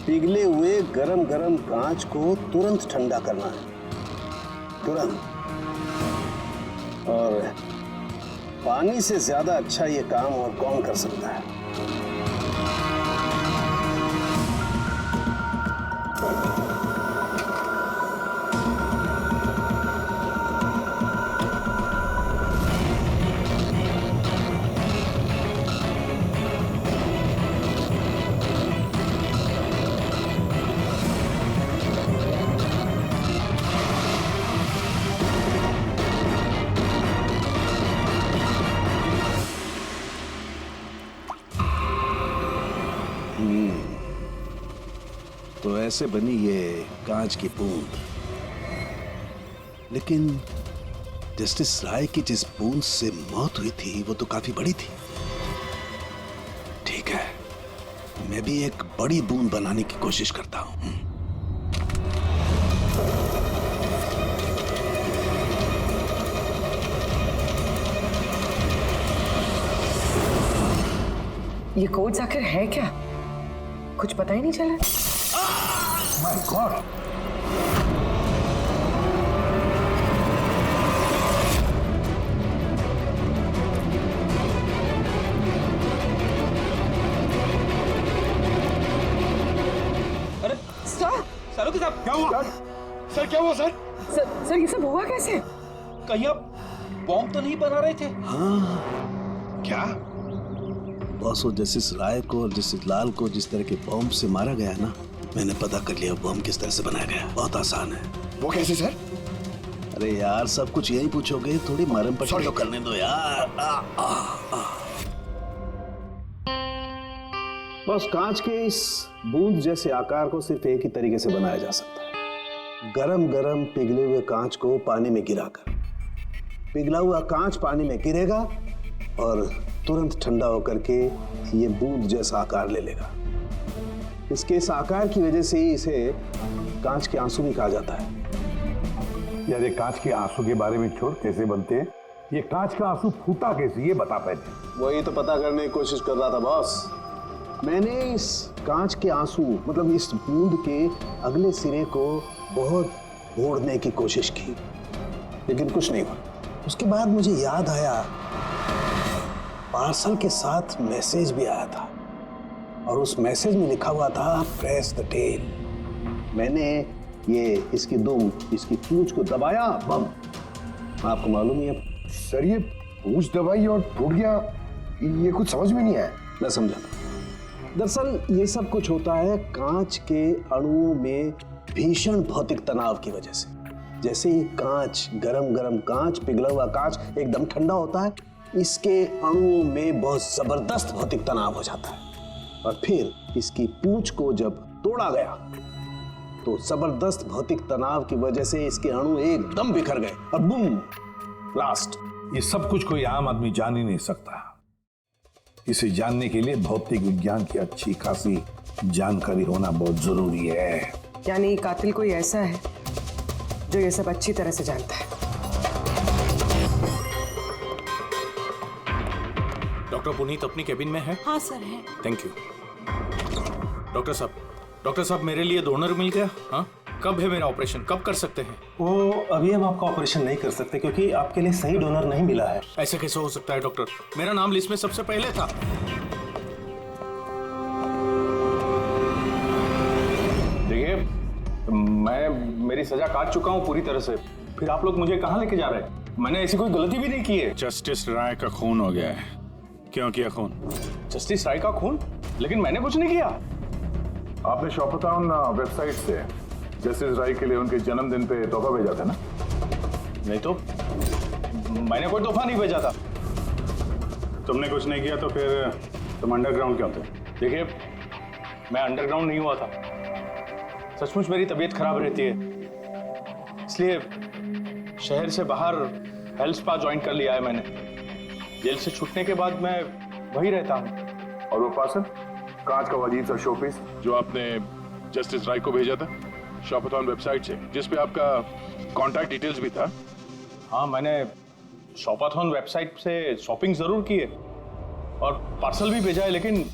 पिघले हुए गरम गरम कांच को तुरंत ठंडा करना है, तुरंत। और पानी से ज्यादा अच्छा ये काम और कौन कर सकता है? तो ऐसे बनी ये कांच की बूंद। लेकिन जस्टिस राय की जिस बूंद से मौत हुई थी वो तो काफी बड़ी थी। ठीक है, मैं भी एक बड़ी बूंद बनाने की कोशिश करता हूं। ये कोड्स आखिर है क्या? कुछ पता ही नहीं चला। My God! अरे सर! सारुकी साहब, क्या हुआ? सर क्या हुआ सर? सर ये सब हुआ कैसे? कहीं आप बॉम्ब तो नहीं बना रहे थे? हाँ, क्या बॉस, वो जस्टिस राय को और जस्टिस लाल को जिस तरह के बॉम्ब से मारा गया ना, मैंने पता कर लिया बॉम्ब किस तरह से बनाया गया। बहुत आसान है। वो कैसे सर? अरे यार, सब कुछ यही पूछोगे, थोड़ी मरम पट्टी तो करने दो यार। बस कांच के इस बूंद जैसे आकार को सिर्फ एक ही तरीके से बनाया जा सकता है, गरम गरम पिघले हुए कांच को पानी में गिराकर। पिघला हुआ कांच पानी में गिरेगा और तुरंत ठंडा होकर के ये बूंद जैसा आकार ले लेगा। इसके इस आकार की वजह से ही इसे कांच के आंसू भी कहा जाता है। यार, ये कांच के आंसू के बारे में छोड़, कैसे बनते हैं? ये कांच का आंसू फूटा कैसे, ये बता पहले। वही तो पता करने की कोशिश कर रहा था बॉस। मैंने इस कांच के आंसू मतलब इस बूंद के अगले सिरे को बहुत मोड़ने की कोशिश की, लेकिन कुछ नहीं हुआ। उसके बाद मुझे याद आया, पार्सल के साथ मैसेज भी आया था और उस मैसेज में लिखा हुआ था प्रेस द टेल। मैंने ये इसकी दुम, इसकी पूंछ को दबाया, बम। आपको मालूम ही है सर, ये पूंछ दबाई और टूट गया, ये कुछ समझ में नहीं आया। मैं समझाता। दरअसल ये सब कुछ होता है कांच के अणुओं में भीषण भौतिक तनाव की वजह से। जैसे ही कांच, गरम गरम कांच, पिघला हुआ कांच एकदम ठंडा होता है, इसके अणुओं में बहुत जबरदस्त भौतिक तनाव हो जाता है और फिर इसकी पूंछ को जब तोड़ा गया तो जबरदस्त भौतिक तनाव की वजह से इसके अणु एकदम बिखर गए और बूम, ब्लास्ट। ये सब कुछ कोई आम आदमी जान ही नहीं सकता। इसे जानने के लिए भौतिक विज्ञान की अच्छी खासी जानकारी होना बहुत जरूरी है। यानी कातिल कोई ऐसा है जो ये सब अच्छी तरह से जानता है। डॉक्टर पुनीत अपनी केबिन में है? हाँ सर है। Thank you. डॉक्टर साहब मेरे लिए डोनर मिल गया। हाँ, कब है मेरा ऑपरेशन, कब कर सकते हैं? वो अभी हम आपका ऑपरेशन नहीं कर सकते क्योंकि आपके लिए सही डोनर नहीं मिला है। ऐसे कैसे हो सकता है डॉक्टर? मेरा नाम लिस्ट में सबसे पहले था। देखिए, मेरी सजा काट चुका हूँ पूरी तरह से, फिर आप लोग मुझे कहाँ लेके जा रहे हैं? मैंने ऐसी कोई गलती भी नहीं की है। जस्टिस राय का खून हो गया है। क्यों किया खून? जस्टिस राय का खून? लेकिन मैंने कुछ नहीं किया। आपने शॉपटाउन वेबसाइट से जस्टिस राय के लिए उनके जन्मदिन पे तोहफा भेजा था ना? नहीं तो मैंने कोई तोहफा नहीं भेजा था। तुमने कुछ नहीं किया तो फिर तुम अंडरग्राउंड क्यों थे? देखिए, मैं अंडरग्राउंड नहीं हुआ था। सचमुच मेरी तबीयत खराब रहती है, इसलिए शहर से बाहर हेल्थ स्पा ज्वाइन कर लिया है मैंने। जेल से छूटने के बाद मैं वही रहता हूँ। और वो पार्सल, कांच का अजीब सा शोपीस जो आपने जस्टिस राय को भेजा था शॉपथॉन वेबसाइट से, जिसपे आपका कॉन्टैक्ट डिटेल्स भी था। हाँ, मैंने शॉपाथॉन वेबसाइट से शॉपिंग जरूर की है और पार्सल भी भेजा है, लेकिन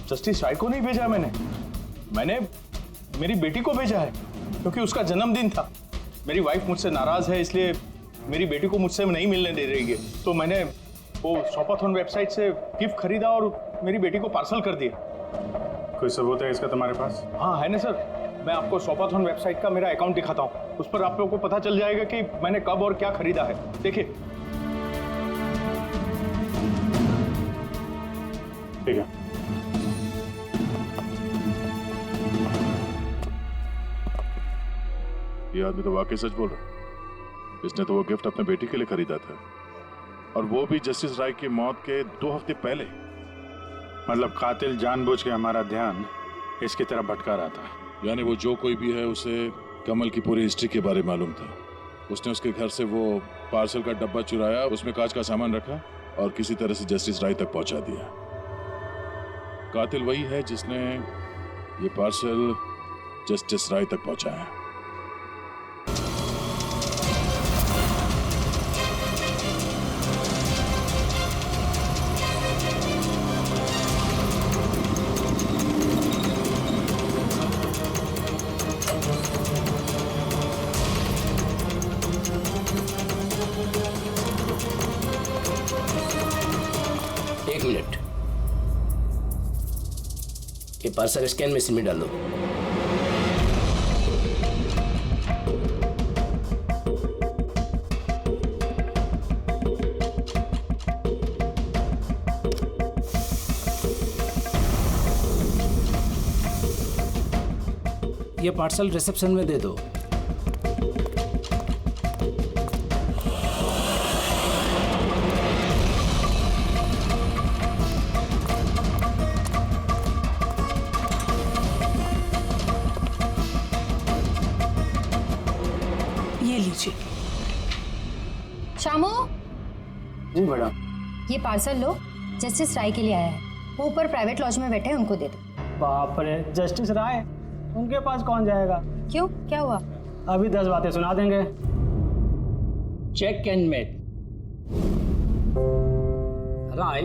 जस्टिस राय को नहीं भेजा। मैंने मेरी बेटी को भेजा है क्योंकि उसका जन्मदिन था। मेरी वाइफ मुझसे नाराज है, इसलिए मेरी बेटी को मुझसे नहीं मिलने दे रही है। तो मैंने वो शॉपाथॉन वेबसाइट से गिफ्ट खरीदा और मेरी बेटी को पार्सल कर दिया। कोई सबूत है इसका तुम्हारे पास? हाँ है ना सर, मैं आपको शॉपाथॉन वेबसाइट का मेरा अकाउंट दिखाता हूँ। उस पर आप लोगों को पता चल जाएगा कि मैंने कब और क्या खरीदा है। देखिए। ठीक है। ये आदमी तो वाकई सच बोल रहा है। इसने तो वो गिफ्ट अपने बेटी के लिए खरीदा था, और वो भी जस्टिस राय की मौत के 2 हफ्ते पहले। मतलब कातिल जानबूझ के हमारा ध्यान इसकी तरफ भटका रहा था। यानी वो जो कोई भी है, उसे कमल की पूरी हिस्ट्री के बारे में मालूम था। उसने उसके घर से वो पार्सल का डब्बा चुराया, उसमें कांच का सामान रखा और किसी तरह से जस्टिस राय तक पहुंचा दिया। कातिल वही है जिसने ये पार्सल जस्टिस राय तक पहुंचाया। एक मिनट, ये पार्सल स्कैन मशीन में डाल दो। ये पार्सल रिसेप्शन में दे दो। ये लीजिए। शामू, जी मैडम। ये पार्सल लो, जस्टिस राय के लिए आया है। वो ऊपर प्राइवेट लॉज में बैठे हैं, उनको दे दो। बाप रे, जस्टिस राय, उनके पास कौन जाएगा? क्यों, क्या हुआ? अभी 10 बातें सुना देंगे। Check and met. राय,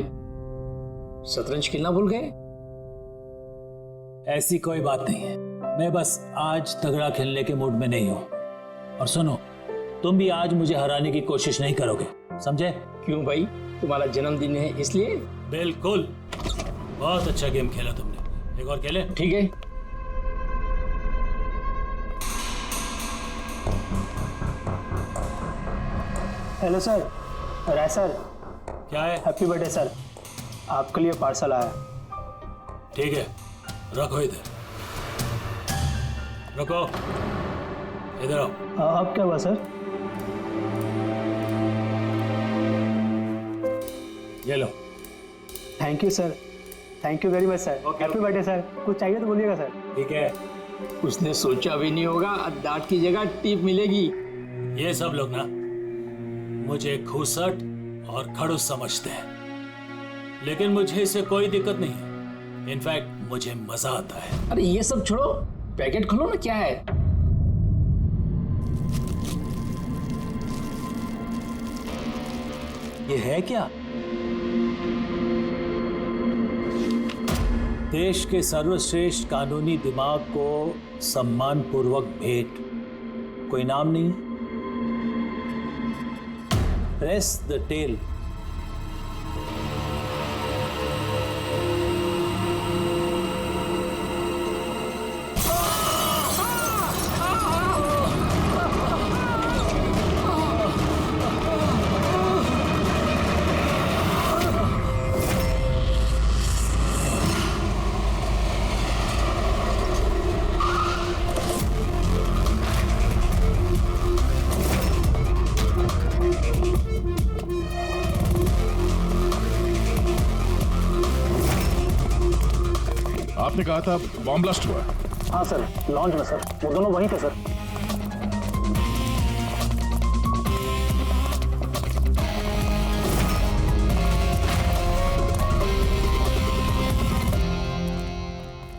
शतरंज खेलना भूल गए? ऐसी कोई बात नहीं है, मैं बस आज तगड़ा खेलने के मूड में नहीं हूँ। और सुनो, तुम भी आज मुझे हराने की कोशिश नहीं करोगे, समझे? क्यों भाई, तुम्हारा जन्मदिन है इसलिए? बिल्कुल, बहुत अच्छा गेम खेला तुमने। एक और खेले? ठीक है। हेलो सर, राय सर। क्या है? हैप्पी बर्थडे सर, आपके लिए पार्सल आया। ठीक है, रखो इधर, रखो इधर आओ। अब क्या हुआ सर? ये लो। Thank you sir, thank you very much sir. Happy birthday sir. कुछ चाहिए तो बोलिएगा सर। ठीक है। उसने सोचा भी नहीं होगा डांट की जगह टिप मिलेगी। ये सब लोग ना मुझे घूसट और खड़ूस समझते हैं, लेकिन मुझे इससे कोई दिक्कत नहीं है। इनफैक्ट मुझे मजा आता है। अरे ये सब छोड़ो, पैकेट खोलो ना, क्या है? ये है क्या? देश के सर्वश्रेष्ठ कानूनी दिमाग को सम्मान पूर्वक भेंट। कोई नाम नहीं? Press the tail. आपने कहा था बॉम्ब ब्लास्ट हुआ। हाँ सर, लॉन्च में सर, वो दोनों वहीं थे सर।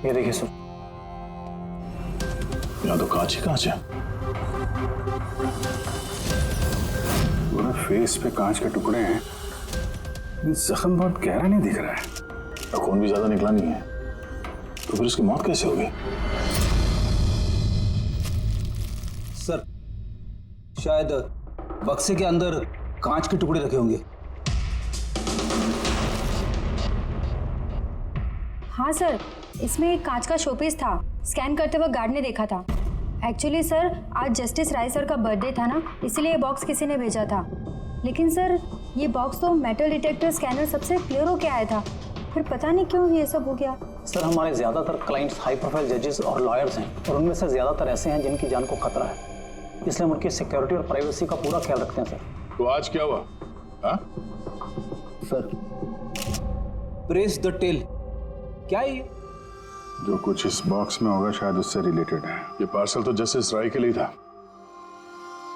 ये देखिए सर, यहाँ तो कांच ही कांच है। पूरे फेस पे कांच के टुकड़े हैं। जख्म बहुत गहरा नहीं दिख रहा है, खून भी ज्यादा निकला नहीं है, तो फिर उसकी मौत कैसे होगी? शायद बक्से के अंदर कांच के टुकड़े रखे होंगे। हाँ सर, इसमें एक कांच का शोपीस था। स्कैन करते वक्त गार्ड ने देखा था। एक्चुअली सर, आज जस्टिस राय सर का बर्थडे था ना, इसलिए ये बॉक्स किसी ने भेजा था। लेकिन सर, ये बॉक्स तो मेटल डिटेक्टर स्कैनर सबसे क्लियर होके आया था, फिर पता नहीं क्यों ये सब हो गया। सर, हमारे ज़्यादातर क्लाइंट्स हाई प्रोफाइल जजेस और लॉयर्स हैं, और उनमें से ज़्यादातर ऐसे हैं जिनकी जान को खतरा है, इसलिए हम उनकी सिक्योरिटी और प्राइवेसी का पूरा ख्याल रखते हैं सर। तो आज क्या हुआ? हाँ सर, प्रेस द टेल। क्या है ये? जो कुछ इस बॉक्स में होगा शायद उससे रिलेटेड है। ये पार्सल तो जस्टिस राय के लिए था।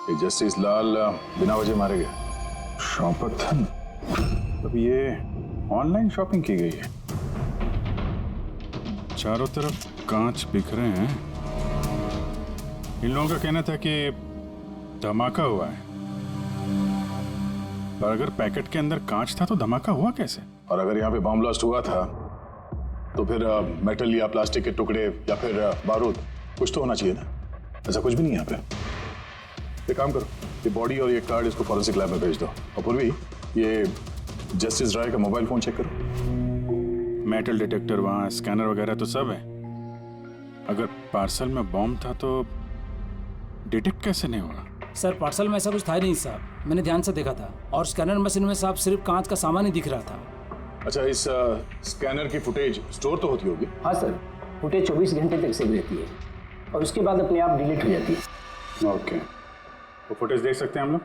ये जस्टिस लाल बिना वजह मारे गए। शौपथन, अब ये ऑनलाइन शॉपिंग की गई है। चारों तरफ कांच बिखरे हैं। इन लोगों का कहना था कि धमाका हुआ है, पर अगर पैकेट के अंदर कांच था तो धमाका हुआ कैसे? और अगर यहाँ पे बॉम्ब ब्लास्ट हुआ था तो फिर मेटल या प्लास्टिक के टुकड़े या फिर बारूद कुछ तो होना चाहिए ना। ऐसा कुछ भी नहीं है यहाँ पे। एक काम करो, ये बॉडी और ये कार्ड इसको फॉरेंसिक लैब में भेज दो। और पूर्वी, ये जस्टिस राय का मोबाइल फोन चेक करो। मेटल डिटेक्टर वहाँ, स्कैनर वगैरह तो सब है। अगर पार्सल में बॉम्ब था तो डिटेक्ट कैसे नहीं हुआ? सर, पार्सल में ऐसा कुछ था ही नहीं साहब, मैंने ध्यान से देखा था। और स्कैनर मशीन में साहब सिर्फ कांच का सामान ही दिख रहा था। अच्छा, इस स्कैनर की फुटेज स्टोर तो होती होगी? हाँ सर, फुटेज 24 घंटे तक सेव रहती है और उसके बाद अपने आप डिलीट हो जाती है। ओके, तो फुटेज देख सकते हैं हम लोग?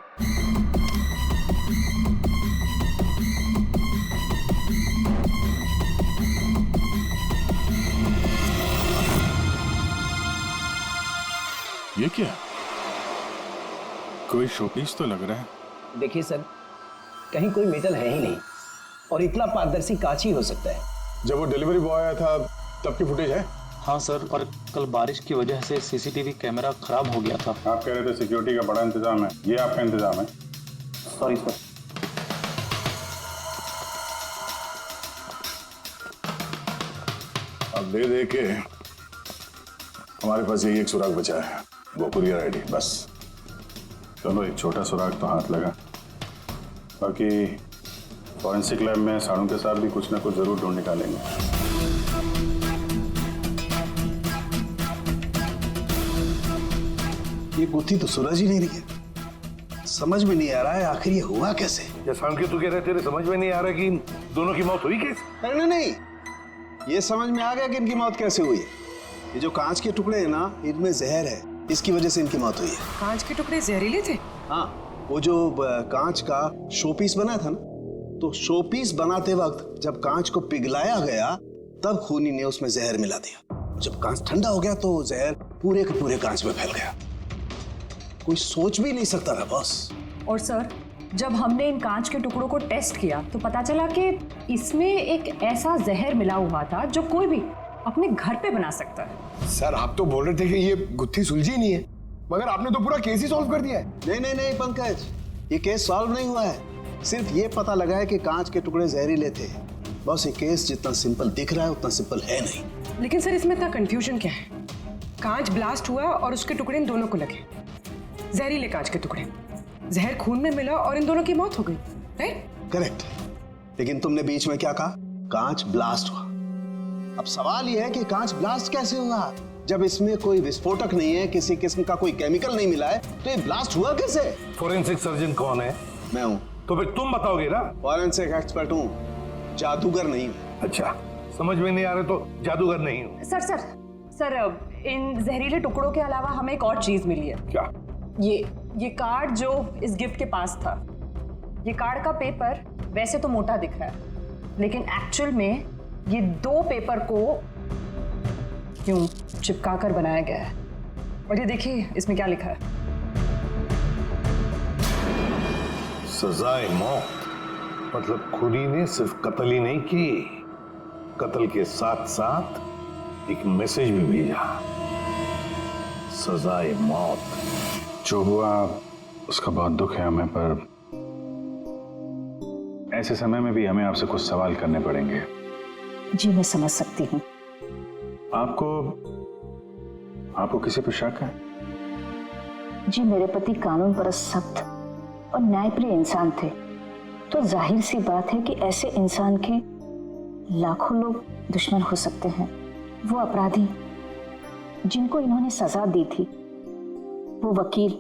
ये क्या? कोई शोपीस तो लग रहा है। देखिए सर, कहीं कोई मेटल है ही नहीं और इतना पारदर्शी कांच ही हो सकता है। जब वो डिलीवरी बॉय आया था तब की फुटेज है? हाँ सर, पर कल बारिश की वजह से सीसीटीवी कैमरा खराब हो गया था। आप कह रहे थे सिक्योरिटी का बड़ा इंतजाम है, ये आपका इंतजाम है? Sorry sir. अब दे के हमारे पास यही एक सुराग बचा है, वो कुरियर आईडी, बस। चलो, एक छोटा सुराग तो हाथ लगा। बाकी फॉरेंसिक लैब में साड़ू के साथ भी कुछ ना कुछ जरूर ढूंढ निकालेंगे। ये गुत्थी तो सूरज ही नहीं रही है। समझ में नहीं आ रहा है आखिर ये हुआ कैसे। जैसा कि तू कह रहे, तेरे समझ में नहीं आ रहा कि इन दोनों की मौत हुई कैसे? अरे नहीं, ये समझ में आ गया कि इनकी मौत कैसे हुई है। ये जो कांच के टुकड़े हैं ना, इनमें जहर है, इसकी वजह से इनकी मौत हुई है। कांच के टुकड़े जहरीले थे? हाँ, वो जो कांच का शोपीस बना था ना, तो शोपीस बनाते वक्त जब कांच को पिघलाया गया तब खूनी ने उसमें जहर मिला दिया। जब कांच ठंडा हो गया तो जहर पूरे के पूरे कांच में फैल गया। कोई सोच भी नहीं सकता था बॉस। और सर, जब हमने इन कांच के टुकड़ों को टेस्ट किया तो पता चला कि इसमें एक ऐसा जहर मिला हुआ था जो कोई भी अपने घर पे बना सकता है। सर, आप तो बोल रहे थे कि ये गुत्थी सुलझी नहीं है, मगर आपने तो पूरा केस ही सॉल्व कर दिया है। नहीं नहीं नहीं पंकज, ये केस सॉल्व नहीं हुआ है। सिर्फ ये पता लगा है कि कांच के टुकड़े जहरीले थे। बस ये केस जितना सिंपल दिख रहा है उतना सिंपल है नहीं। लेकिन सर, इसमें इतना कंफ्यूजन क्या है? कांच ब्लास्ट हुआ और उसके टुकड़े इन दोनों को लगे, जहरीले कांच के टुकड़े, जहर खून में मिला और इन दोनों की मौत हो गई, राइट? करेक्ट। लेकिन तुमने बीच में क्या कहा? कांच ब्लास्ट हुआ। अब सवाल यह है कि कांच ब्लास्ट कैसे हुआ? जब इसमें कोई विस्फोटक नहीं है, किसी किस्म का कोई केमिकल नहीं मिला है, तो ये ब्लास्ट हुआ कैसे? फोरेंसिक सर्जन कौन है? मैं हूँ। तो फिर तुम बताओगे ना। फॉरेंसिक एक्सपर्ट हूँ, जादूगर नहीं हूँ। अच्छा, समझ में नहीं आ रहा तो जादूगर नहीं हूँ। सर सर सर, इन जहरीले टुकड़ों के अलावा हमें एक और चीज मिली है। क्या? ये कार्ड जो इस गिफ्ट के पास था, ये कार्ड का पेपर वैसे तो मोटा दिख रहा है, लेकिन एक्चुअल में ये 2 पेपर को यूं चिपका कर बनाया गया है। और ये देखिए इसमें क्या लिखा है। सजाए मौत। मतलब खूनी ने सिर्फ कत्ल ही नहीं की, कत्ल के साथ साथ एक मैसेज भी भेजा, सजाए मौत। जो हुआ उसका बहुत दुख है हमें, पर ऐसे समय में भी हमें आपसे कुछ सवाल करने पड़ेंगे। जी मैं समझ सकती हूँ। आपको किसी पर शक है? जी मेरे पति कानून पर सख्त और न्यायप्रिय इंसान थे, तो जाहिर सी बात है कि ऐसे इंसान के लाखों लोग दुश्मन हो सकते हैं। वो अपराधी जिनको इन्होंने सजा दी थी, वो वकील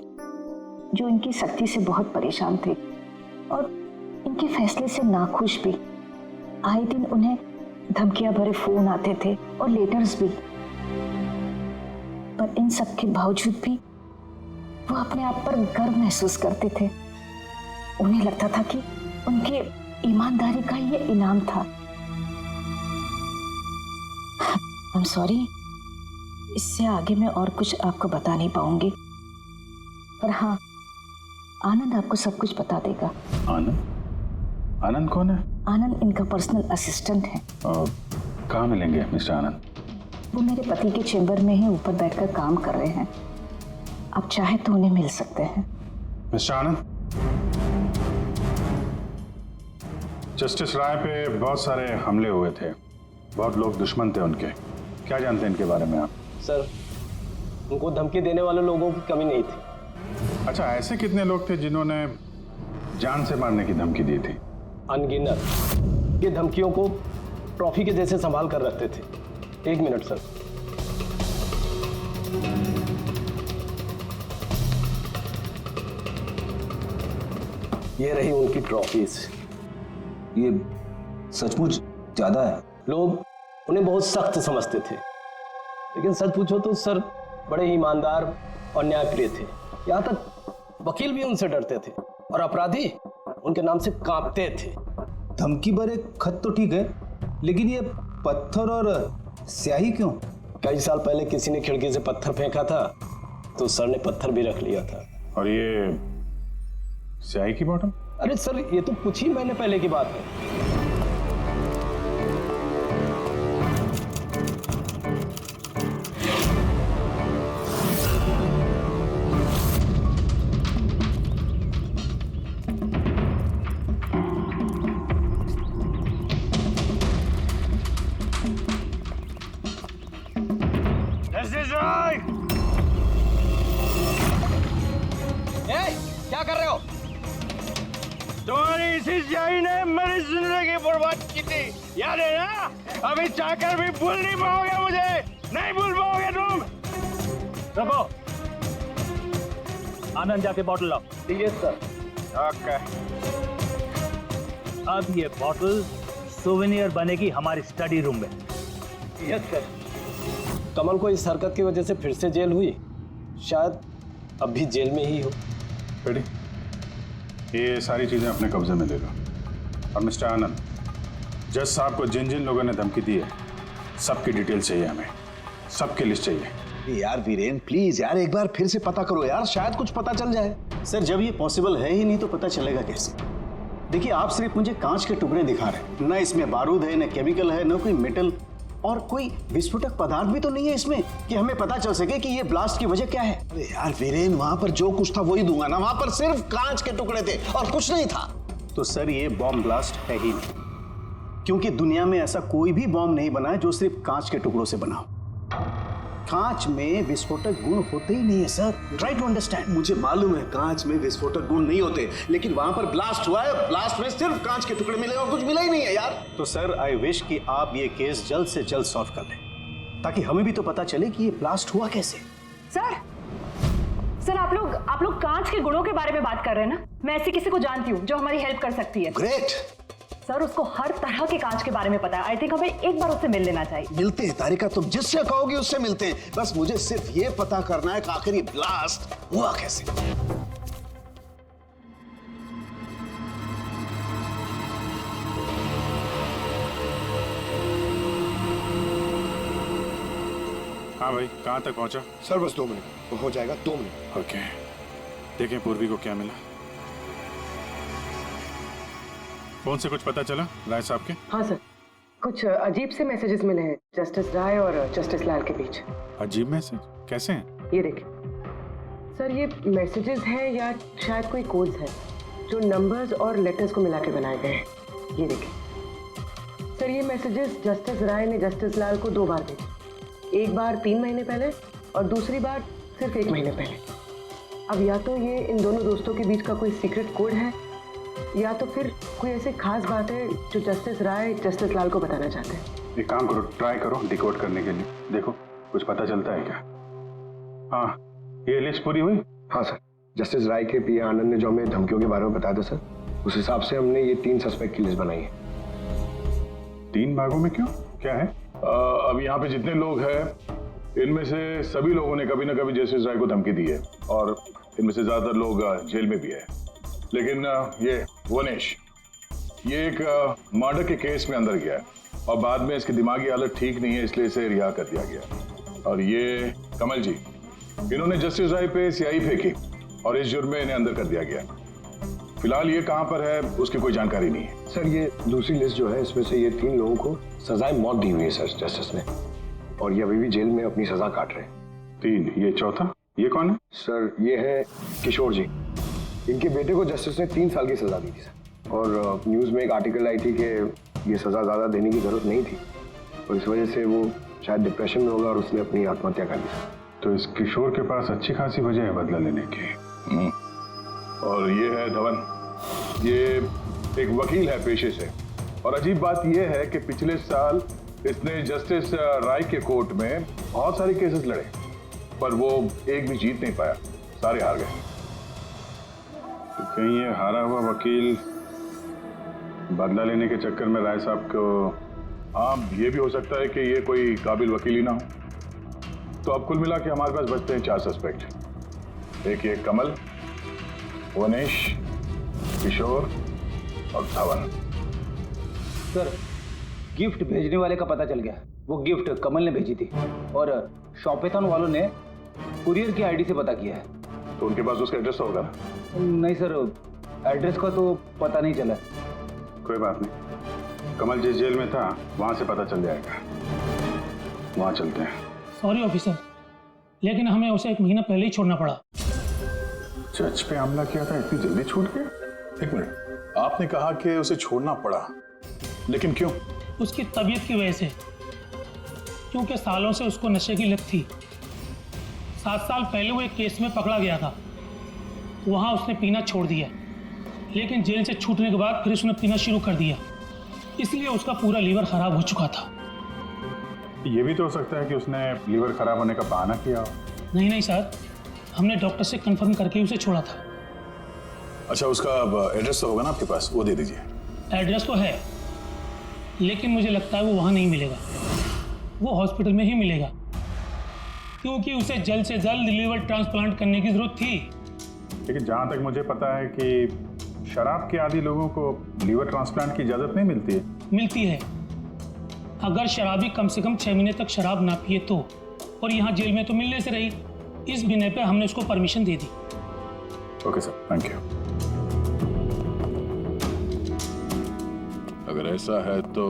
जो इनकी सख्ती से बहुत परेशान थे और इनके फैसले से नाखुश भी। आए दिन उन्हें धमकियां भरे फोन आते थे और लेटर्स भी, पर इन सब के बावजूद भी वो अपने आप पर गर्व महसूस करते थे। उन्हें लगता था कि उनकी ईमानदारी का ये इनाम था। I'm sorry, इससे आगे मैं और कुछ आपको बता नहीं पाऊंगी, पर हाँ, आनंद आपको सब कुछ बता देगा। आनंद? आनंद कौन है? आनंद इनका पर्सनल असिस्टेंट है। कहाँ मिलेंगे मिस्टर आनंद? वो मेरे पति के चेंबर में ही ऊपर बैठकर काम कर रहे हैं। आप चाहे तो उन्हें मिल सकते हैं। मिस्टर आनंद, जस्टिस राय पे बहुत सारे हमले हुए थे, बहुत लोग दुश्मन थे उनके। क्या जानते हैं इनके बारे में आप? सर, उनको धमकी देने वाले लोगों की कमी नहीं थी। अच्छा, ऐसे कितने लोग थे जिन्होंने जान से मारने की धमकी दी थी? अनगिनत। ये धमकियों को ट्रॉफी के जैसे संभाल कर रखते थे। 1 मिनट सर। ये रही उनकी ट्रॉफीज। ये सचमुच ज्यादा है। लोग उन्हें बहुत सख्त समझते थे, लेकिन सच पूछो तो सर बड़े ईमानदार और न्यायप्रिय थे। यहाँ तक वकील भी उनसे डरते थे और अपराधी उनके नाम से कांपते थे। धमकी भरे खत तो ठीक है, लेकिन ये पत्थर और स्याही क्यों? कई साल पहले किसी ने खिड़की से पत्थर फेंका था, तो सर ने पत्थर भी रख लिया था। और ये स्याही की बॉटल? अरे सर, ये तो कुछ ही महीने पहले की बात है। क्या कर रहे हो? तुम्हारी इसी स्याही ने मेरी जिंदगी बर्बाद की थी, याद है ना? अभी चाहकर भी भूल नहीं पाओगे मुझे, नहीं भूल पाओगे तुम। रखो, आनंद जाके बॉटल लाओ। ठीक है सर। ओके। अब ये बॉटल सोवेनियर बनेगी हमारी स्टडी रूम में। Yes sir. कमल को इस हरकत की वजह से फिर से जेल हुई, शायद अब भी जेल में ही हो। रेडी? ये सारी चीजें अपने कब्जे में ले लो। और मिस्टर आनंद, जज साहब को जिन जिन लोगों ने धमकी दी है, सबकी डिटेल चाहिए हमें, सबकी लिस्ट चाहिए। यार वीरेन प्लीज यार, एक बार फिर से पता करो यार, शायद कुछ पता चल जाए। सर, जब ये पॉसिबल है ही नहीं तो पता चलेगा कैसे? देखिए, आप सिर्फ मुझे कांच के टुकड़े दिखा रहे हैं, ना इसमें बारूद है, ना केमिकल है, ना कोई मेटल, और कोई विस्फोटक पदार्थ भी तो नहीं है इसमें कि हमें पता चल सके कि ये ब्लास्ट की वजह क्या है। अरे यार वीरेन, वहां पर जो कुछ था वही दूंगा ना, वहां पर सिर्फ कांच के टुकड़े थे और कुछ नहीं था। तो सर, ये बॉम्ब ब्लास्ट है ही नहीं, क्योंकि दुनिया में ऐसा कोई भी बॉम्ब नहीं बना है जो सिर्फ कांच के टुकड़ों से बना हो। कांच में विस्फोटक गुण होते ही नहीं है सर, ट्राई टू अंडरस्टैंड। मुझे मालूम है कांच में विस्फोटक गुण नहीं होते, लेकिन वहां पर ब्लास्ट हुआ है, ब्लास्ट में सिर्फ कांच के टुकड़े मिले और कुछ मिला ही नहीं है यार। तो सर, आई विश कि आप ये केस जल्द से जल्द सॉल्व कर लें, ताकि हमें भी तो पता चले कि ये ब्लास्ट हुआ कैसे। सर आप लोग कांच के गुणों के बारे में बात कर रहे हैं ना? मैं ऐसी किसी को जानती हूँ जो हमारी हेल्प कर सकती है। ग्रेट सर, उसको हर तरह के कांच के बारे में पता है। आई थिंक हमें एक बार उससे मिल लेना चाहिए। मिलते हैं तारिका, तुम जिससे कहोगे उससे मिलते हैं, बस मुझे सिर्फ ये पता करना है कि आखिर ये ब्लास्ट हुआ कैसे। हाँ भाई, कहाँ तक पहुँचा? सर बस 2 मिनट हो जाएगा, 2 मिनट। ओके, देखें पूर्वी को क्या मिला। फोन से कुछ पता चला राय साहब के? हाँ सर, कुछ अजीब से मैसेजेस मिले हैं जस्टिस राय और जस्टिस लाल के बीच। अजीब मैसेज? कैसे हैं? ये देखिए सर, ये मैसेजेस हैं या शायद कोई कोड्स हैं जो नंबर्स और लेटर्स को मिला के बनाए गए हैं। ये देखिए सर, ये मैसेजेस जस्टिस राय ने जस्टिस लाल को 2 बार भेजे, एक बार 3 महीने पहले और दूसरी बार सिर्फ 1 महीने पहले। अब या तो ये इन दोनों दोस्तों के बीच का कोई सीक्रेट कोड है, या तो फिर कोई ऐसी खास बात है जो जस्टिस राय जस्टिस लाल को बताना चाहते हैं। एक काम करो, ट्राई करो डिकोड करने के लिए, देखो कुछ पता चलता है क्या। हाँ, ये लिस्ट पूरी हुई? हाँ सर, जस्टिस राय के पीए आनंद ने जो हमें धमकियों के बारे में बताया था सर, उस हिसाब से हमने ये 3 सस्पेक्ट की लिस्ट बनाई है। 3 भागों में क्यों, क्या है? अब यहाँ पे जितने लोग हैं इनमें से सभी लोगों ने कभी ना कभी जस्टिस राय को धमकी दी है और इनमें से ज्यादातर लोग जेल में भी है। लेकिन ये वनेश, ये एक मर्डर के केस में अंदर गया है और बाद में इसकी दिमागी हालत ठीक नहीं है, इसलिए इसे रिहा कर दिया गया। और ये कमल जी, इन्होंने जस्टिस राय पे स्याही फेंकी और इस जुर्म में इन्हें अंदर कर दिया गया। फिलहाल ये कहाँ पर है उसकी कोई जानकारी नहीं है। सर ये दूसरी लिस्ट जो है, इसमें से ये 3 लोगों को सजाए मौत दी हुई है सर जस्टिस ने, और ये अभी भी जेल में अपनी सजा काट रहे हैं। 3, ये चौथा, ये कौन है? सर ये है किशोर जी, इनके बेटे को जस्टिस ने 3 साल की सजा दी थी सर, और न्यूज़ में एक आर्टिकल आई थी कि ये सजा ज़्यादा देने की जरूरत नहीं थी और इस वजह से वो शायद डिप्रेशन में होगा और उसने अपनी आत्महत्या कर ली सर। तो इस किशोर के पास अच्छी खासी वजह है बदला लेने की। और ये है धवन, ये एक वकील है पेशे से, और अजीब बात ये है कि पिछले साल इसने जस्टिस राय के कोर्ट में बहुत सारे केसेस लड़े पर वो एक भी जीत नहीं पाया, सारे हार गए। तो कहीं ये हारा हुआ वकील बदला लेने के चक्कर में राय साहब को, हाँ ये भी हो सकता है कि ये कोई काबिल वकील ही ना हो। तो अब कुल मिला के हमारे पास बचते हैं 4 सस्पेक्ट, एक ये कमल, वनेश, किशोर और धवन। सर गिफ्ट भेजने वाले का पता चल गया, वो गिफ्ट कमल ने भेजी थी और शॉपेथॉन वालों ने कुरियर की आईडी से पता किया है। तो उनके पास उसका एड्रेस तो होगा ना? नहीं सर, एड्रेस का तो पता नहीं चला। कोई बात नहीं, कमल जिस जेल में था वहां से पता चल जाएगा, वहां चलते हैं। सॉरी ऑफिसर, लेकिन हमें उसे 1 महीना पहले ही छोड़ना पड़ा। जज पे हमला किया था, इतनी जल्दी छूट गया? एक मिनट, आपने कहा कि उसे छोड़ना पड़ा, लेकिन क्यों? उसकी तबीयत की वजह से, क्योंकि सालों से उसको नशे की लत थी। 7 साल पहले वो एक केस में पकड़ा गया था, वहाँ उसने पीना छोड़ दिया, लेकिन जेल से छूटने के बाद फिर उसने पीना शुरू कर दिया, इसलिए उसका पूरा लीवर खराब हो चुका था। ये भी तो हो सकता है कि उसने लीवर खराब होने का बहाना किया हो। नहीं सर, हमने डॉक्टर से कंफर्म करके उसे छोड़ा था। अच्छा, उसका एड्रेस तो होगा ना आपके पास, वो दे दीजिए। एड्रेस तो है, लेकिन मुझे लगता है वो वहाँ नहीं मिलेगा, वो हॉस्पिटल में ही मिलेगा, क्योंकि उसे जल्द से जल्द लीवर ट्रांसप्लांट करने की जरूरत थी। लेकिन जहाँ तक मुझे पता है कि शराब के आदी लोगों को लीवर ट्रांसप्लांट की इजाज़त नहीं मिलती है। मिलती है, अगर शराबी कम से कम 6 महीने तक शराब ना पिए तो, और यहाँ जेल में तो मिलने से रही, इस बिना पे हमने उसको permission they the. Okay sir, thank you. अगर ऐसा है तो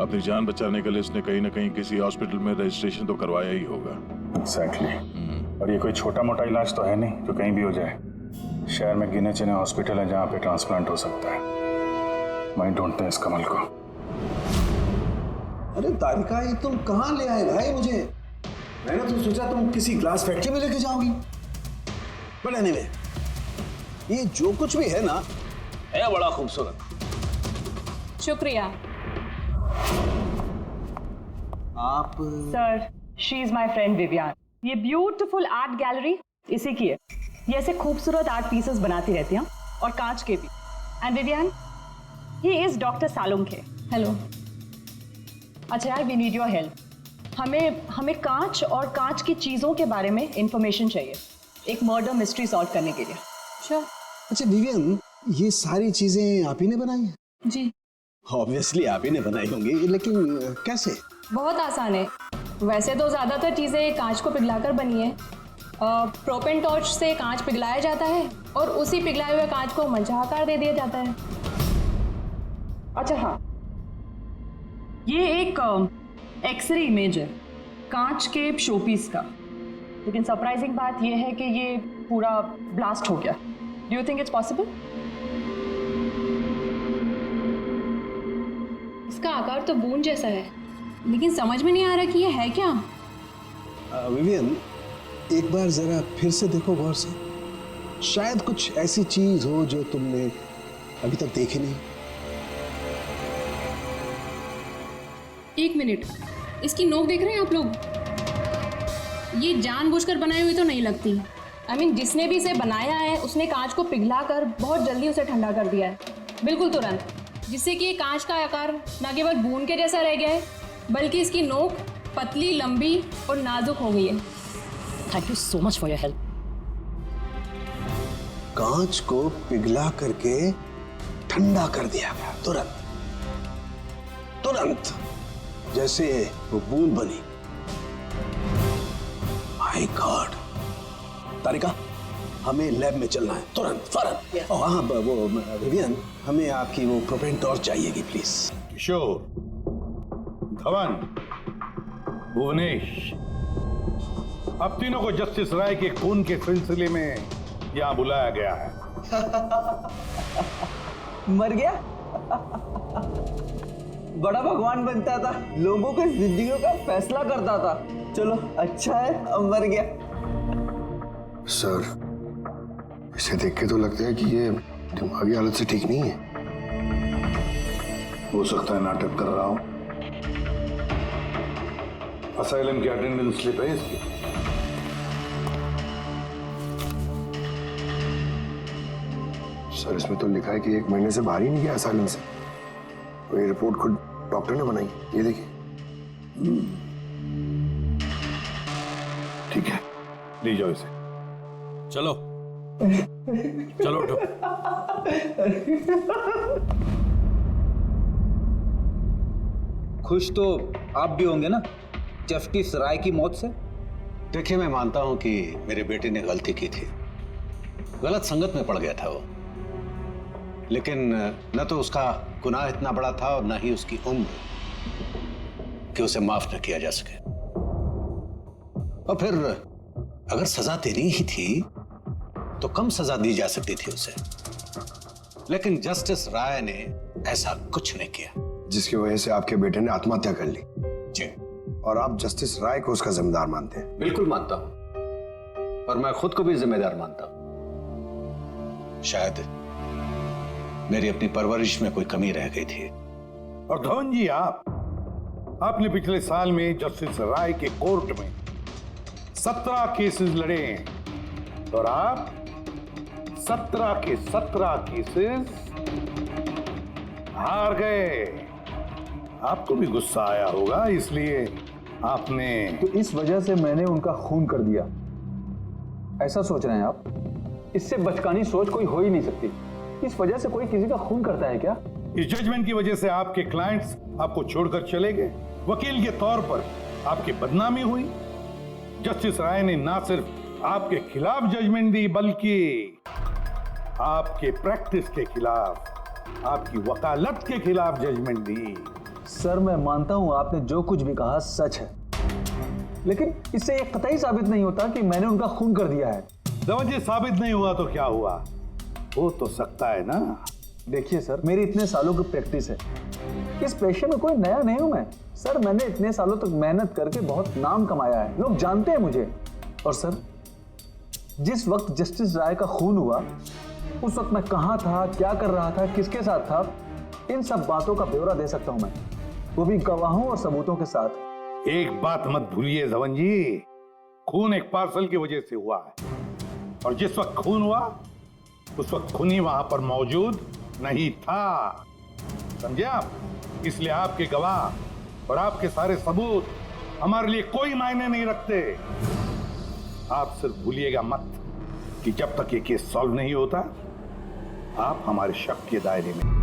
अपनी जान बचाने के लिए उसने कहीं ना कहीं किसी हॉस्पिटल में रजिस्ट्रेशन तो करवाया ही होगा। एग्जैक्टली। और ये कोई छोटा मोटा इलाज तो है नहीं जो कहीं भी हो जाए। शहर में गिने चुने हॉस्पिटल हैं जहाँ पे ट्रांसप्लांट हो सकता है। वहीं ढूंढते हैं इस कमल को। अरे तारिका, ये तुम कहाँ ले आए भाई मुझे? मैंने तो सोचा तुम किसी ग्लास फैक्ट्री में लेके जाओगी। बट एनीवे, ये जो कुछ भी है ना, है बड़ा खूबसूरत। शुक्रिया। आप sir, she is my friend Vivian. ये ब्यूटीफुल आर्ट गैलरी इसी की है। ये ऐसे खूबसूरत आर्ट पीसेस बनाती रहती हैं, और कांच के भी। And Vivian, he is doctor Salunkhe. Hello. अच्छा यार, वी नीड योर हेल्प। हमें कांच और कांच की चीजों के बारे में इंफॉर्मेशन चाहिए, एक मर्डर मिस्ट्री सॉल्व करने के लिए। श्योर। अच्छा विवियन, ये सारी चीजें आप ही ने बनाई हैं? जी। ऑब्वियसली आप ही ने बनाई होंगी, लेकिन कैसे? बहुत आसान है। वैसे तो ज़्यादातर चीज़ें कांच को पिघलाकर बनी है। प्रोपेन टॉर्च से कांच पिघलाया जाता है और उसी पिघलाए हुए कांच को मंचा आकार दे दिया जाता है। अच्छा हाँ, ये एक एक्सरे इमेज है कांच के शोपीस का, लेकिन सरप्राइजिंग बात यह है कि ये पूरा ब्लास्ट हो गया। Do you think it's possible? इसका आकार तो बूंद जैसा है, लेकिन समझ में नहीं आ रहा कि ये है क्या। विवियन, एक बार जरा फिर से देखो गौर से। शायद कुछ ऐसी चीज हो जो तुमने अभी तक देखी नहीं। एक मिनट, इसकी नोक देख रहे हैं आप लोग? ये जानबूझकर बनाई हुई तो नहीं लगती। I mean, जिसने भी इसे बनाया है उसने कांच को पिघलाकर बहुत जल्दी उसे ठंडा कर दिया है, बिल्कुल तुरंत, जिससे कि ये कांच का आकार न केवल बूंद के जैसा रह गया है बल्कि इसकी नोक पतली, लंबी और नाजुक हो गई है। Thank you so much for your help. कांच को पिघला करके ठंडा कर दिया गया, तुरंत तुरंत, जैसे वो बूंद बनी। My God. तारिका, हमें लैब में चलना है तुरंत, फौरन। और हाँ, वो विवियन, हमें आपकी वो प्रोपेन टॉर्च चाहिएगी प्लीज। किशोर, धवन, भुवनेश, अब तीनों को जस्टिस राय के खून के सिलसिले में यहां बुलाया गया है। मर गया? बड़ा भगवान बनता था, लोगों की जिंदगियों का फैसला करता था। चलो अच्छा है अब मर गया। सर, इसे देख के तो लगता है कि ये दिमागी हालत से ठीक नहीं है। हो सकता है नाटक कर रहा हूं। असाइलम की अटेंडेंस स्लिप है इसकी। सर, इसमें तो लिखा है कि 1 महीने से बाहर ही नहीं गया असाइलम से। ये रिपोर्ट खुद डॉक्टर ने बनाई, ये देखिए। ठीक है, ले जाओ इसे। चलो चलो उठो। खुश तो आप भी होंगे ना जस्टिस राय की मौत से? देखिए, मैं मानता हूं कि मेरे बेटे ने गलती की थी, गलत संगत में पड़ गया था वो, लेकिन न तो उसका गुनाह इतना बड़ा था और न ही उसकी उम्र कि उसे माफ न किया जा सके। और फिर अगर सजा देनी ही थी तो कम सजा दी जा सकती थी उसे, लेकिन जस्टिस राय ने ऐसा कुछ नहीं किया, जिसकी वजह से आपके बेटे ने आत्महत्या कर ली। जी। और आप जस्टिस राय को उसका जिम्मेदार मानते हैं? बिल्कुल मानता हूं, और मैं खुद को भी जिम्मेदार मानता हूं। शायद मेरी अपनी परवरिश में कोई कमी रह गई थी। और धवन जी, आपने पिछले साल में जस्टिस राय के कोर्ट में 17 केसेस लड़े हैं और आप 17 के 17 केसेस हार गए। आपको भी गुस्सा आया होगा, इसलिए आपने तो इस वजह से मैंने उनका खून कर दिया, ऐसा सोच रहे हैं आप? इससे बचकानी सोच कोई हो ही नहीं सकती। इस वजह से कोई किसी का खून करता है क्या? इस जजमेंट की वजह से आपके क्लाइंट्स आपको छोड़कर चले गए, वकील के तौर पर आपकी बदनामी हुई। जस्टिस राय ने ना सिर्फ आपके खिलाफ जजमेंट दी, बल्कि आपके प्रैक्टिस के खिलाफ, आपकी वकालत के खिलाफ जजमेंट दी। सर, मैं मानता हूं आपने जो कुछ भी कहा सच है, लेकिन इससे यह कतई साबित नहीं होता कि मैंने उनका खून कर दिया है। धवन जी, साबित नहीं हुआ तो क्या हुआ, हो तो सकता है ना। देखिए सर, मेरी इतने सालों की प्रैक्टिस है, इस पेशे में कोई नया नहीं हूं मैं। सर, मैंने इतने सालों तक मेहनत करके बहुत नाम कमाया है, लोग जानते हैं मुझे। और सर, जिस वक्त जस्टिस राय का खून हुआ उस वक्त मैं कहां था, क्या कर रहा था, किसके साथ था, इन सब बातों का ब्यौरा दे सकता हूं मैं, वो भी गवाहों और सबूतों के साथ। एक बात मत भूलिए धवन जी, खून एक पार्सल की वजह से हुआ है, और जिस वक्त खून हुआ उस वक्त खूनी वहां पर मौजूद नहीं था, समझे आप? इसलिए आपके गवाह और आपके सारे सबूत हमारे लिए कोई मायने नहीं रखते। आप सिर्फ भूलिएगा मत कि जब तक ये केस सॉल्व नहीं होता आप हमारे शक के दायरे में।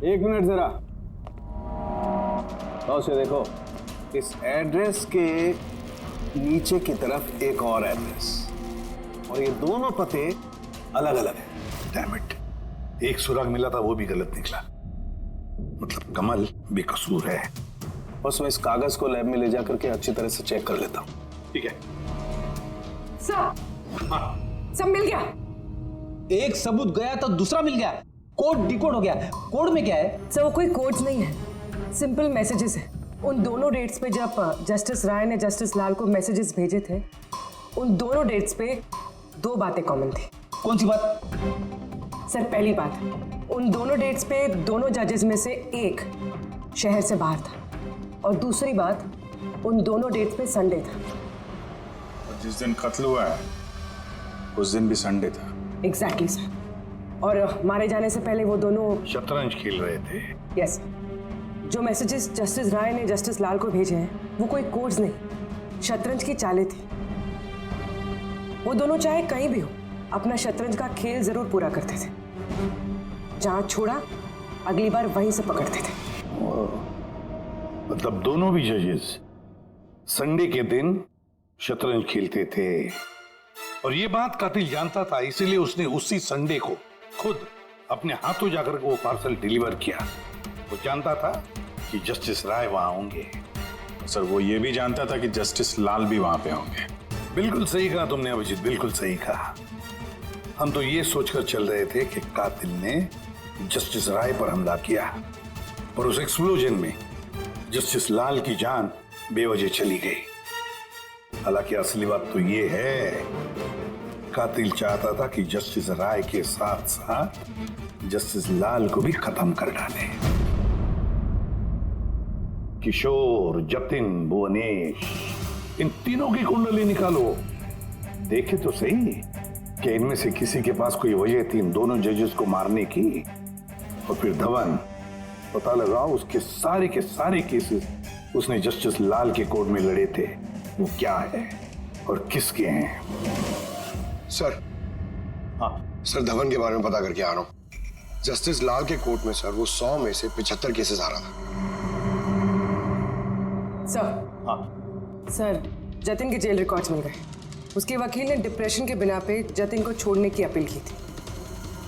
एक मिनट जरा, तो से देखो, इस एड्रेस के नीचे की तरफ एक और एड्रेस, और ये दोनों पते अलग अलग हैं। डैम इट, एक सुराग मिला था वो भी गलत निकला। मतलब कमल बेकसूर है। बस मैं इस कागज को लैब में ले जाकर के अच्छी तरह से चेक कर लेता हूँ। ठीक है सब मिल गया। एक सबूत गया तो दूसरा मिल गया, कोड डिकोड हो गया। कोड में क्या है? सर वो कोई कोड्स नहीं है, सिंपल मैसेजेस है। उन दोनों डेट्स पे जब जस्टिस राय ने जस्टिस लाल को मैसेजेस भेजे थे, उन दोनों डेट्स पे दो बातें कॉमन थी। कौन सी बात? सर पहली बात, उन दोनों डेट्स पे दोनों जजेस में से एक शहर से बाहर था, और दूसरी बात, उन दोनों डेट्स पे संडे था। और जिस दिन कत्ल हुआ है उस दिन भी संडे था। Exactly sir. और मारे जाने से पहले वो दोनों शतरंज खेल रहे थे। यस। जो मैसेजेस जस्टिस राय ने जस्टिस लाल को भेजे हैं वो कोई कोड्स नहीं, शतरंज की चालें थी। वो दोनों चाहे कहीं भी हो अपना शतरंज का खेल जरूर पूरा करते थे। जहां छोड़ा अगली बार वहीं से पकड़ते थे। मतलब दोनों भी जजेस संडे के दिन शतरंज खेलते थे, और ये बात कातिल जानता था, इसीलिए उसने उसी संडे को खुद अपने हाथों जाकर वो पार्सल डिलीवर किया। वो जानता था कि जस्टिस राय वहां होंगे। सर वो ये भी जानता था कि जस्टिस लाल भी वहां पे होंगे। बिल्कुल सही कहा तुमने अभिजीत, बिल्कुल सही कहा। हम तो ये सोचकर चल रहे थे कि कातिल ने जस्टिस राय पर हमला किया, पर उस एक्सप्लोजन में जस्टिस लाल की जान बेवजह चली गई। हालांकि असली बात तो ये है, कातिल चाहता था कि जस्टिस राय के साथ साथ जस्टिस लाल को भी खत्म कर डाले। किशोर, जतिन, भुवनेश, इन तीनों की कुंडली निकालो, देखे तो सही कि इनमें से किसी के पास कोई वजह थी इन दोनों जजेस को मारने की। और फिर धवन, पता लगाओ उसके सारे के सारे केसेस उसने जस्टिस लाल के कोर्ट में लड़े थे, वो क्या है और किसके हैं। सर, हाँ सर, धवन के बारे में पता करके आ रहा हूँ। जस्टिस लाल के कोर्ट में सर वो 100 में से 75 केसेस आ रहा था। सर, हाँ सर, जतिन के जेल रिकॉर्ड्स मिल गए। उसके वकील ने डिप्रेशन के बिना पे जतिन को छोड़ने की अपील की थी,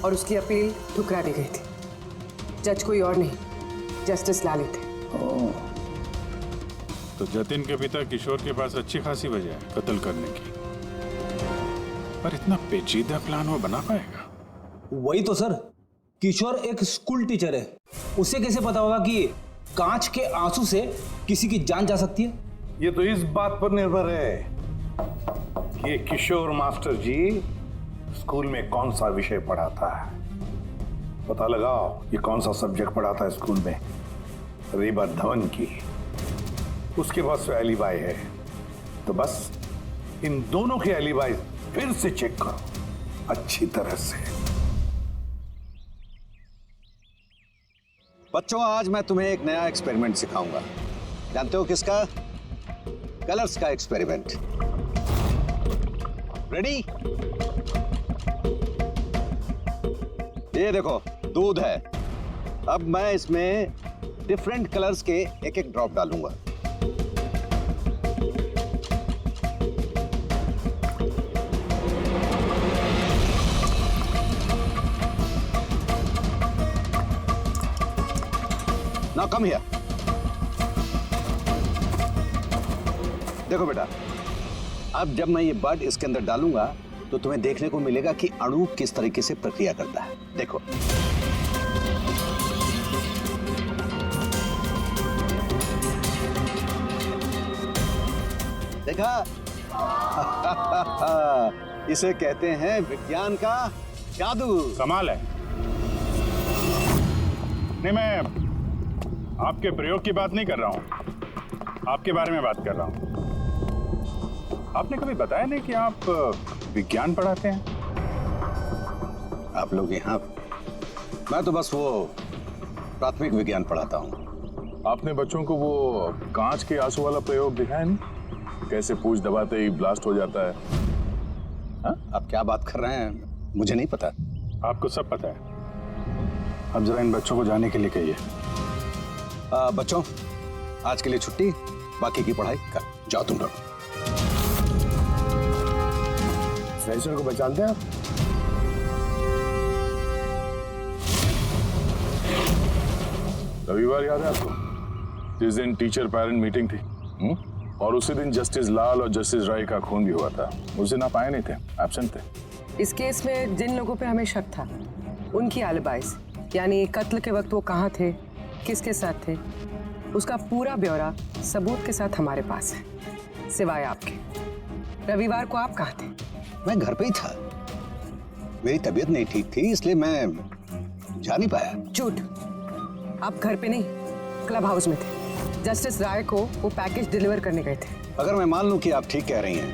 और उसकी अपील ठुकरा दी गई थी। जज कोई और नहीं, जस्टिस लाल ही थे। तो जतिन के पिता किशोर के पास अच्छी खासी वजह है कत्ल करने की, पर इतना पेचीदा प्लान वो बना पाएगा? वही तो सर, किशोर एक स्कूल टीचर है, उसे कैसे पता होगा कि कांच के आंसू से किसी की जान जा सकती है? ये तो इस बात पर निर्भर है कि किशोर मास्टर जी स्कूल में कौन सा विषय पढ़ाता है। पता लगाओ ये कौन सा सब्जेक्ट पढ़ाता है स्कूल में। रही बात धवन की, उसके पास तो एलिबाई है, तो बस इन दोनों के एलिबाई फिर से चेक करो अच्छी तरह से। बच्चों, आज मैं तुम्हें एक नया एक्सपेरिमेंट सिखाऊंगा। जानते हो किसका? कलर्स का एक्सपेरिमेंट। रेडी? ये देखो, दूध है। अब मैं इसमें डिफरेंट कलर्स के एक एक ड्रॉप डालूंगा। Now come here. देखो बेटा, अब जब मैं ये बर्ड इसके अंदर डालूंगा तो तुम्हें देखने को मिलेगा कि अणु किस तरीके से प्रक्रिया करता है। देखो, देखा? इसे कहते हैं विज्ञान का जादू। कमाल है। नहीं, मैं आपके प्रयोग की बात नहीं कर रहा हूं, आपके बारे में बात कर रहा हूं। आपने कभी बताया नहीं कि आप विज्ञान पढ़ाते हैं? आप लोग यहाँ? मैं तो बस वो प्राथमिक विज्ञान पढ़ाता हूँ। आपने बच्चों को वो कांच के आंसू वाला प्रयोग दिखाया नहीं? कैसे पूछ दबाते ही ब्लास्ट हो जाता है। हा? आप क्या बात कर रहे हैं? मुझे नहीं पता। आपको सब पता है। अब जरा इन बच्चों को जाने के लिए कहिए। बच्चों, आज के लिए छुट्टी, बाकी की पढ़ाई कर जाओ तुम लोग। प्रोफेसर को पहचानते हैं आप? रविवार याद है आपको, जिस दिन टीचर पेरेंट मीटिंग थी? और उसी दिन जस्टिस लाल और जस्टिस राय का खून भी हुआ था। उस दिन आप आए नहीं थे, एब्सेंट थे। इस केस में जिन लोगों पे हमें शक था उनकी एलिबाइज, यानी कत्ल के वक्त वो कहाँ थे, किसके साथ थे, उसका पूरा ब्यौरा सबूत के साथ हमारे पास है, सिवाय आपके। रविवार को आप कहाँ थे? मैं घर पे ही था, मेरी तबीयत नहीं ठीक थी इसलिए मैं जा नहीं पाया। झूठ, आप घर पे नहीं क्लब हाउस में थे। जस्टिस राय को वो पैकेज डिलीवर करने गए थे। अगर मैं मान लूं कि आप ठीक कह रही हैं,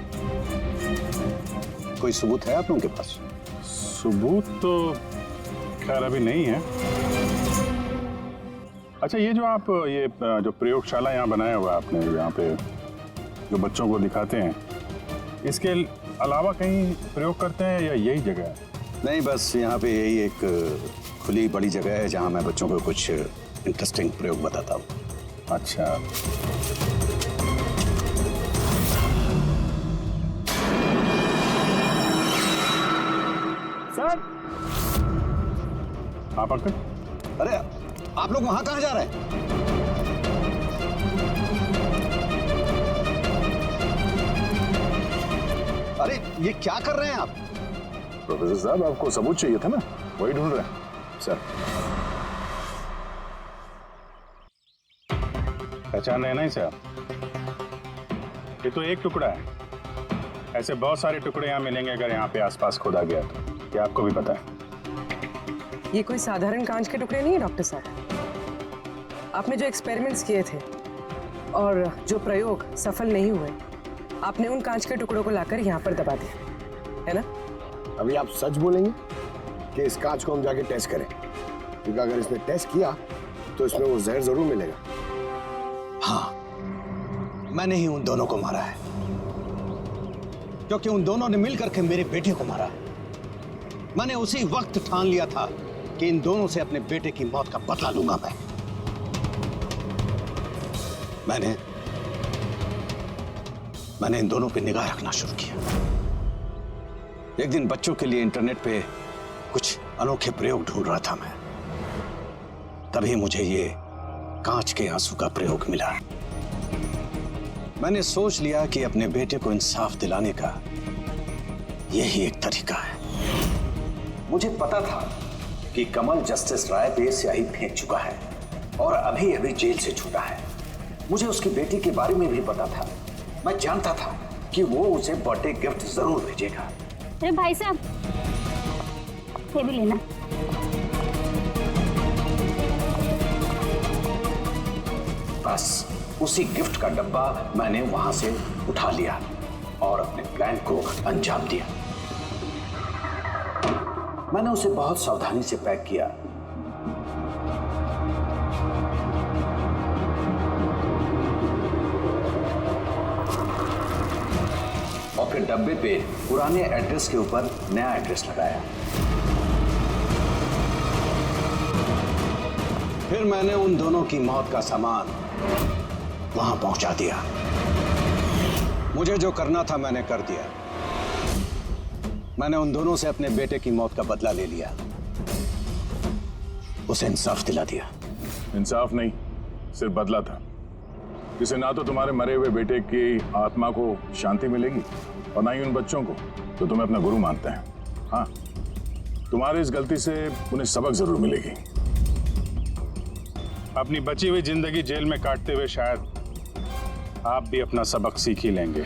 कोई सबूत है आप लोगों के पास? सबूत तो खैर अभी नहीं है। अच्छा, ये जो आप ये जो प्रयोगशाला यहाँ बनाया हुआ आपने, यहाँ पे जो बच्चों को दिखाते हैं, इसके अलावा कहीं प्रयोग करते हैं या यही जगह है? नहीं, बस यहाँ पे यही एक खुली बड़ी जगह है जहाँ मैं बच्चों को कुछ इंटरेस्टिंग प्रयोग बताता हूँ। अच्छा, सर आप अंकल? अरे आप लोग वहां कहाँ जा रहे हैं? अरे ये क्या कर रहे हैं आप? प्रोफेसर साहब, आपको सबूत चाहिए था ना, वही ढूंढ रहे हैं। सर, पहचान रहे हैं ना इसे आप? ये तो एक टुकड़ा है, ऐसे बहुत सारे टुकड़े यहाँ मिलेंगे अगर यहाँ पे आसपास खोदा गया तो। ये आपको भी पता है। ये कोई साधारण कांच के टुकड़े नहीं है डॉक्टर साहब। आपने जो एक्सपेरिमेंट्स किए थे और जो प्रयोग सफल नहीं हुए, आपने उन कांच के टुकड़ों को लाकर यहाँ पर दबा दिया, है ना? अभी आप सच बोलेंगे कि इस कांच को हम जाके टेस्ट करें? क्योंकि अगर इसने टेस्ट किया तो इसमें वो जहर जरूर मिलेगा। हाँ, मैंने ही उन दोनों को मारा है, क्योंकि उन दोनों ने मिलकर के मेरे बेटे को मारा है। मैंने उसी वक्त ठान लिया था कि इन दोनों से अपने बेटे की मौत का बदला लूंगा मैं। मैंने इन दोनों पे निगाह रखना शुरू किया। एक दिन बच्चों के लिए इंटरनेट पे कुछ अनोखे प्रयोग ढूंढ रहा था मैं, तभी मुझे ये कांच के आंसू का प्रयोग मिला। मैंने सोच लिया कि अपने बेटे को इंसाफ दिलाने का यही एक तरीका है। मुझे पता था कि कमल जस्टिस राय पे स्याही फेंक चुका है और अभी अभी जेल से छूटा है। मुझे उसकी बेटी के बारे में भी पता था। मैं जानता था कि वो उसे बर्थडे गिफ्ट जरूर भेजेगा। अरे भाई साहब, ये भी लेना। बस उसी गिफ्ट का डब्बा मैंने वहां से उठा लिया और अपने प्लान को अंजाम दिया। मैंने उसे बहुत सावधानी से पैक किया। और फिर डब्बे पे पुराने एड्रेस के ऊपर नया एड्रेस लगाया। फिर मैंने उन दोनों की मौत का सामान वहां पहुंचा दिया। मुझे जो करना था मैंने कर दिया। मैंने उन दोनों से अपने बेटे की मौत का बदला ले लिया, उसे इंसाफ दिला दिया। इंसाफ नहीं, सिर्फ बदला था। जिसे ना तो तुम्हारे मरे हुए बेटे की आत्मा को शांति मिलेगी और ना ही उन बच्चों को जो तुम्हें अपना गुरु मानते हैं। हाँ, तुम्हारी इस गलती से उन्हें सबक जरूर मिलेगी। अपनी बची हुई जिंदगी जेल में काटते हुए शायद आप भी अपना सबक सीख ही लेंगे।